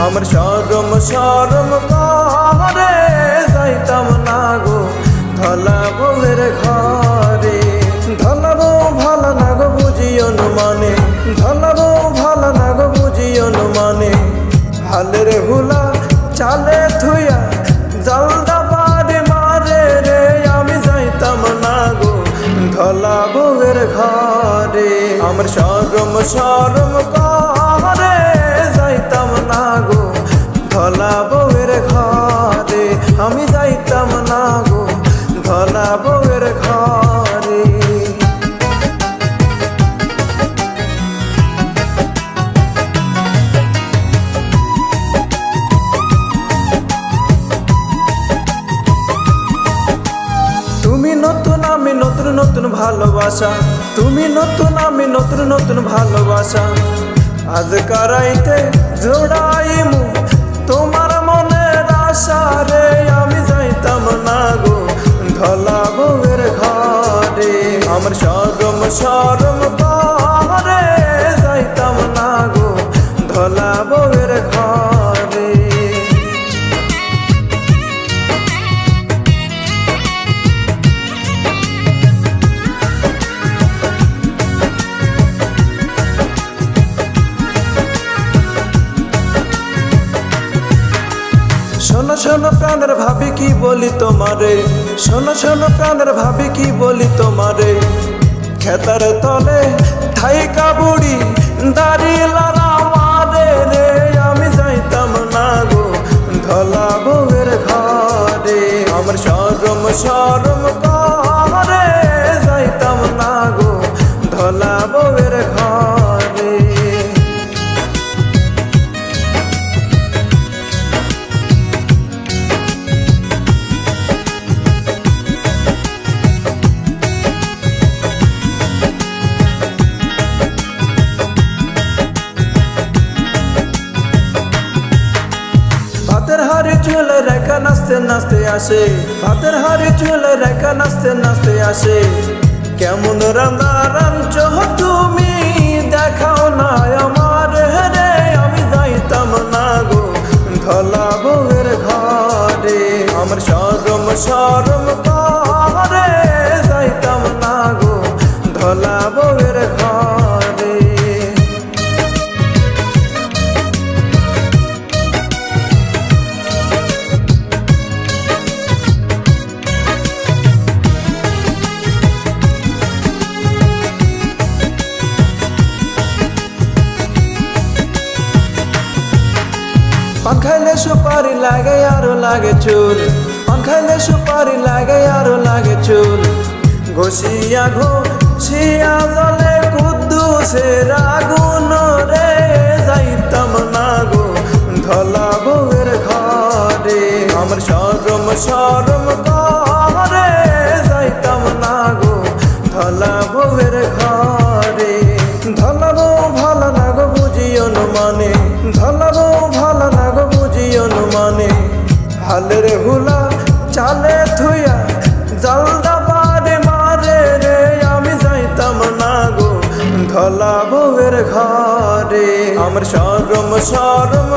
আমার শরম শরম করে যাইতাম না গো ধলা বউয়ের ঘরে। ধলা বউ ভালো না গো বুঝিও মানে, ধলা বউ ভালো না গো বুঝিও মানে। হালের হুলা চালে থুইয়া জলদা বাড়ি মারে রে, আমি যাইতাম না গো ধলা বউয়ের ঘরে। আমার শরম শরম করে যাইতাম না গো ধলা বউয়ের ঘরে, আমি যাইতাম না গো ধলা বউয়ের ঘরে। তুমি নতুন আমি নতুন নতুন ভালোবাসা, তুমি নতুন আমি নতুন নতুন ভালোবাসা। আজ কারাইতে জোড়াইমু তোমার মনের আশা রে, আমি যাইতাম না গো ধলা বউয়ের ঘরে। আমার শরম শরম করে যাইতাম না গো ধলা বউয়ের ঘরে। শোনো শোনো প্রাণের ভাবি কি বলি তোমারে, শোনো শোনো প্রাণের ভাবি কি বলি তোমারে। খেতার তলে থাইকা বুড়ি দাঁড়িলারা মারে রে, আমি যাইতাম না গো ধলা বউয়ের ঘরে। আমার শরম শরম করে যাইতাম না গো ধলা বউয়ের ঘরে। ভাতের হাড়ি চুলে রেখা নাচতে নাচতে আসে, ভাতের হাড়ি চুলে রেখা নাচতে নাচতে আসে। কেমন রান্না রাঞ্চ তুমি দেখাও না আমার রে, আমি যাইতাম না গো ধলা বউয়ের ঘরে। আমার শরম শরম করে যাইতাম না গো ধলা বউয়ের ঘরে। পান খাইলে সুপারি লাগে আরো লাগে চুল, পান খাইলে সুপারি লাগে আরো লাগে চুল। ঘষিয়া ঘষিয়া জলে কুদ্দুসের আগুন রে, যাইতাম না গো ধলা বউয়ের ঘরে। আমার শরম শরম করে যাইতাম না গো ধলা বউয়ের ঘরে। ধলা বউ ভালো না গো বুঝিও মানে, ধলা বউ ভালো না গো বুঝিও মানে। হালের হুলা চালে থুইয়া জলদা বাড়ি মারে রে, আমি যাইতাম না গো ধলা বউয়ের ঘরে। আমার শরম শরম